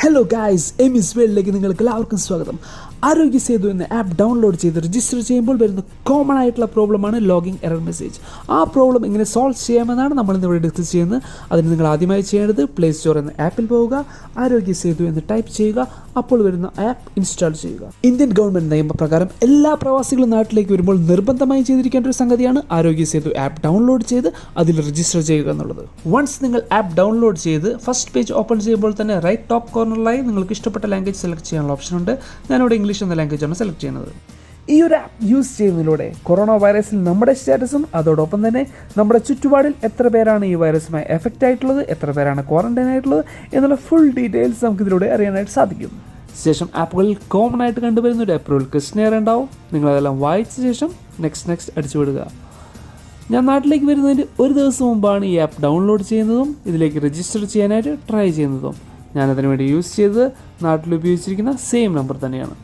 Hello guys, Emmy's വേൾഡിലേക്ക് നിങ്ങൾക്ക് എല്ലാവർക്കും സ്വാഗതം. ആരോഗ്യ സേതു എന്ന ആപ്പ് ഡൗൺലോഡ് ചെയ്ത് രജിസ്റ്റർ ചെയ്യുമ്പോൾ വരുന്ന കോമൺ ആയിട്ടുള്ള പ്രോബ്ലമാണ് ലോഗിൻ എറർ മെസ്സേജ്. ആ പ്രോബ്ലം എങ്ങനെ സോൾവ് ചെയ്യാമെന്നാണ് നമ്മൾ ഇന്നിവിടെ ഡിസ്കസ് ചെയ്യുന്നത്. അതിന് നിങ്ങൾ ആദ്യമായി ചെയ്യേണ്ടത് പ്ലേ സ്റ്റോർ എന്ന ആപ്പിൽ പോവുക, ആരോഗ്യ സേതു എന്ന് ടൈപ്പ് ചെയ്യുക, അപ്പോൾ വരുന്ന ആപ്പ് ഇൻസ്റ്റാൾ ചെയ്യുക. ഇന്ത്യൻ ഗവൺമെൻറ് നിയമപ്രകാരം എല്ലാ പ്രവാസികളും നാട്ടിലേക്ക് വരുമ്പോൾ നിർബന്ധമായി ചെയ്തിരിക്കേണ്ട ഒരു സംഗതിയാണ് ആരോഗ്യ സേതു ആപ്പ് ഡൗൺലോഡ് ചെയ്ത് അതിൽ രജിസ്റ്റർ ചെയ്യുക എന്നുള്ളത്. വൺസ് നിങ്ങൾ ആപ്പ് ഡൗൺലോഡ് ചെയ്ത് ഫസ്റ്റ് പേജ് ഓപ്പൺ ചെയ്യുമ്പോൾ തന്നെ റൈറ്റ് ടോപ്പ് കോർണറിലായി നിങ്ങൾക്ക് ഇഷ്ടപ്പെട്ട ലാംഗ്വേജ് സെലക്ട് ചെയ്യാനുള്ള ഓപ്ഷൻ ഉണ്ട്. ഞാനിവിടെ ഇംഗ്ലീഷ് എന്ന ലാംഗ്വേജാണ് സെലക്ട് ചെയ്യുന്നത്. ഈ ഒരു ആപ്പ് യൂസ് ചെയ്യുന്നതിലൂടെ കൊറോണ വൈറസിൽ നമ്മുടെ സ്റ്റാറ്റസും അതോടൊപ്പം തന്നെ നമ്മുടെ ചുറ്റുപാടിൽ എത്ര പേരാണ് ഈ വൈറസുമായി എഫക്റ്റ് ആയിട്ടുള്ളത്, എത്ര പേരാണ് ക്വാറന്റൈൻ ആയിട്ടുള്ളത് എന്നുള്ള ഫുൾ ഡീറ്റെയിൽസ് നമുക്കിതിലൂടെ അറിയാനായിട്ട് സാധിക്കും. ശേഷം ആപ്പുകളിൽ കോമൺ ആയിട്ട് കണ്ടുവരുന്ന ഒരു അപ്രൂവൽ ക്വസ്റ്റനെയർ ഉണ്ടാവും. നിങ്ങളതെല്ലാം വായിച്ച ശേഷം നെക്സ്റ്റ് അടിച്ചു വിടുക. ഞാൻ നാട്ടിലേക്ക് വരുന്നതിന് ഒരു ദിവസം മുമ്പാണ് ഈ ആപ്പ് ഡൗൺലോഡ് ചെയ്യുന്നതും ഇതിലേക്ക് രജിസ്റ്റർ ചെയ്യാനായിട്ട് ട്രൈ ചെയ്യുന്നതും. ഞാനതിനു വേണ്ടി യൂസ് ചെയ്തത് നാട്ടിൽ ഉപയോഗിച്ചിരിക്കുന്ന സെയിം നമ്പർ തന്നെയാണ്.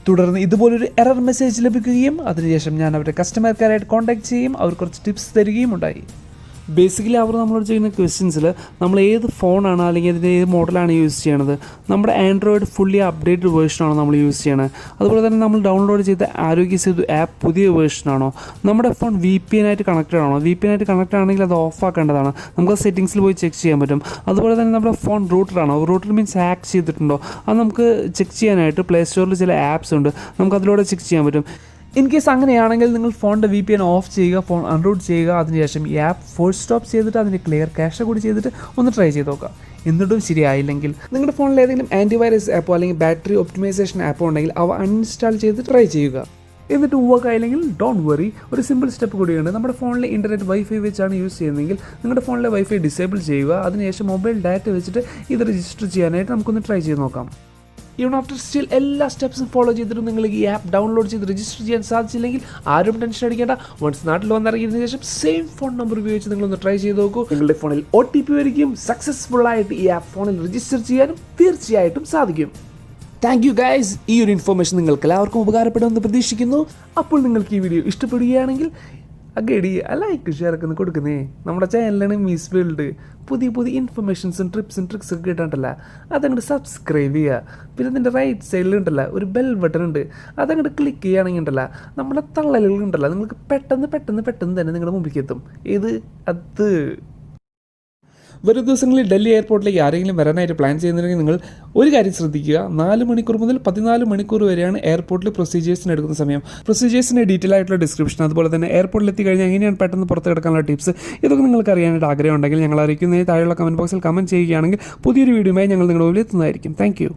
തുടർന്ന് ഇതുപോലൊരു എറർ മെസ്സേജ് ലഭിക്കുകയും അതിനുശേഷം ഞാൻ അവരുടെ കസ്റ്റമർ കെയറായിട്ട് കോൺടാക്ട് ചെയ്യുകയും അവർ കുറച്ച് ടിപ്സ് തരികയും ഉണ്ടായി. ബേസിക്കലി അവർ നമ്മളോട് ചെയ്യുന്ന ക്വസ്റ്റ്യൻസിൽ നമ്മൾ ഏത് ഫോണാണ് അല്ലെങ്കിൽ അതിൻ്റെ ഏത് മോഡലാണ് യൂസ് ചെയ്യണത്, നമ്മുടെ ആൻഡ്രോയിഡ് ഫുള്ളി അപ്ഡേറ്റഡ് വേർഷനാണോ നമ്മൾ യൂസ് ചെയ്യണത്, അതുപോലെ തന്നെ നമ്മൾ ഡൗൺലോഡ് ചെയ്ത ആരോഗ്യ സേതു ആപ്പ് പുതിയ വേർഷനാണോ, നമ്മുടെ ഫോൺ VPN ആയിട്ട് കണക്റ്റഡ് ആണോ, VPN ആയിട്ട് കണക്റ്റ് ആണെങ്കിൽ അത് ഓഫ് ആക്കേണ്ടതാണ്, നമുക്ക് സെറ്റിങ്സിൽ പോയി ചെക്ക് ചെയ്യാൻ പറ്റും. അതുപോലെ തന്നെ നമ്മുടെ ഫോൺ റൂട്ടറാണോ, റൂട്ടർ മീൻസ് ഹാക്ക് ചെയ്തിട്ടുണ്ടോ, അത് നമുക്ക് ചെക്ക് ചെയ്യാനായിട്ട് പ്ലേ സ്റ്റോറിൽ ചില ആപ്സ് ഉണ്ട്, നമുക്ക് അതിലൂടെ ചെക്ക് ചെയ്യാൻ പറ്റും. ഇൻ കേസ് അങ്ങനെയാണെങ്കിൽ നിങ്ങൾ ഫോണിൻ്റെ VPN ഓഫ് ചെയ്യുക, ഫോൺ അൺറൂട്ട് ചെയ്യുക, അതിനുശേഷം ഈ ആപ്പ് ഫോഴ്സ് സ്റ്റോപ്പ് ചെയ്തിട്ട് അതിന് ക്ലിയർ ക്യാഷ് കൂടി ചെയ്തിട്ട് ഒന്ന് ട്രൈ ചെയ്ത് നോക്കാം. എന്നിട്ടും ശരിയായില്ലെങ്കിൽ നിങ്ങളുടെ ഫോണിൽ ഏതെങ്കിലും ആൻറ്റിവൈറസ് ആപ്പോ അല്ലെങ്കിൽ ബാറ്ററി ഒപ്റ്റിമൈസേഷൻ ആപ്പോ ഉണ്ടെങ്കിൽ അവ അൺഇൻസ്റ്റാൾ ചെയ്ത് ട്രൈ ചെയ്യുക. എന്നിട്ട് വർക്ക് ആയില്ലെങ്കിൽ ഡോണ്ട് വറി, ഒരു സിമ്പിൾ സ്റ്റെപ്പ് കൂടിയുണ്ട്. നമ്മുടെ ഫോണിൽ ഇൻ്റർനെറ്റ് വൈഫൈ വെച്ചാണ് യൂസ് ചെയ്യുന്നതെങ്കിൽ നിങ്ങളുടെ ഫോണിലെ വൈഫൈ ഡിസേബിൾ ചെയ്യുക. അതിനുശേഷം മൊബൈൽ ഡാറ്റ വെച്ചിട്ട് ഇത് രജിസ്റ്റർ ചെയ്യാനായിട്ട് നമുക്കൊന്ന് ട്രൈ ചെയ്ത് നോക്കാം. ഈവൺ ആഫ്റ്റർ സ്റ്റിൽ എല്ലാ സ്റ്റെപ്സും ഫോളോ ചെയ്തിട്ടും നിങ്ങൾക്ക് ഈ ആപ്പ് ഡൗൺലോഡ് ചെയ്ത് രജിസ്റ്റർ ചെയ്യാൻ സാധിച്ചില്ലെങ്കിൽ ആരും ടെൻഷൻ അടിക്കേണ്ട. വൺസ് നാട്ടിൽ വന്നിറങ്ങിയതിനു ശേഷം സെയിം ഫോൺ നമ്പർ ഉപയോഗിച്ച് നിങ്ങളൊന്ന് ട്രൈ ചെയ്ത് നോക്കൂ. നിങ്ങളുടെ ഫോണിൽ OTP വരികയും സക്സസ്ഫുൾ ആയിട്ട് ഈ ആപ്പ് ഫോണിൽ രജിസ്റ്റർ ചെയ്യാനും തീർച്ചയായിട്ടും സാധിക്കും. Thank you guys. ഈ ഒരു ഇൻഫർമേഷൻ നിങ്ങൾക്ക് എല്ലാവർക്കും ഉപകാരപ്പെടുമെന്ന് പ്രതീക്ഷിക്കുന്നു. അപ്പോൾ നിങ്ങൾക്ക് ഈ വീഡിയോ ഇഷ്ടപ്പെടുകയാണെങ്കിൽ അഗേഡി ലൈക്ക് ഷെയർ ഒക്കെ ഒന്ന് കൊടുക്കുന്നേ. നമ്മുടെ ചാനലിലാണ് മിസ് വേൾഡ്. പുതിയ ഇൻഫർമേഷൻസും ടിപ്സും ട്രിക്സും ഒക്കെ കിട്ടാണ്ടല്ല, അതങ്ങോട്ട് സബ്സ്ക്രൈബ് ചെയ്യുക. പിന്നെ അതിൻ്റെ റൈറ്റ് സൈഡിൽ ഉണ്ടല്ല ഒരു ബെൽ ബട്ടൺ ഉണ്ട്, അതങ്ങോട്ട് ക്ലിക്ക് ചെയ്യുകയാണെങ്കിൽ ഉണ്ടല്ല നമ്മുടെ തള്ളലുകൾ ഉണ്ടല്ലോ നിങ്ങൾക്ക് പെട്ടെന്ന് തന്നെ നിങ്ങളുടെ മുമ്പിലേക്ക് എത്തും. അത് വരും ദിവസങ്ങളിൽ ഡൽഹി എയർപോർട്ടിലേക്ക് ആരെങ്കിലും വരാനായിട്ട് പ്ലാൻ ചെയ്യുന്നുണ്ടെങ്കിൽ നിങ്ങൾ ഒരു കാര്യം ശ്രദ്ധിക്കുക. 4 മണിക്കൂർ മുതൽ 14 മണിക്കൂർ വരെയാണ് എയർപോർട്ടിൽ പ്രൊസീജിയേഴ്സിന് എടുക്കുന്ന സമയം. പ്രൊസീജിയേഴ്സിൻ്റെ ഡീറ്റെയിൽ ആയിട്ടുള്ള ഡിസ്ക്രിപ്ഷൻ, അതുപോലെ തന്നെ എയർപോർട്ടിൽ എത്തിക്കഴിഞ്ഞാൽ എങ്ങനെയാണ് പെട്ടെന്ന് പുറത്ത് കിടക്കാനുള്ള ടിപ്സ്, ഇതൊക്കെ നിങ്ങൾക്ക് അറിയാനായിട്ട് ആഗ്രഹം ഉണ്ടെങ്കിൽ ഞങ്ങൾ അറിയിക്കുന്നതിന് താഴെയുള്ള കമൻറ്റ് ബോക്സിൽ കമൻറ്റ് ചെയ്യുകയാണെങ്കിൽ പുതിയൊരു വീഡിയോയുമായി ഞങ്ങൾ നിങ്ങളുടെ മുമ്പിൽ എത്തുന്നതായിരിക്കും. Thank you.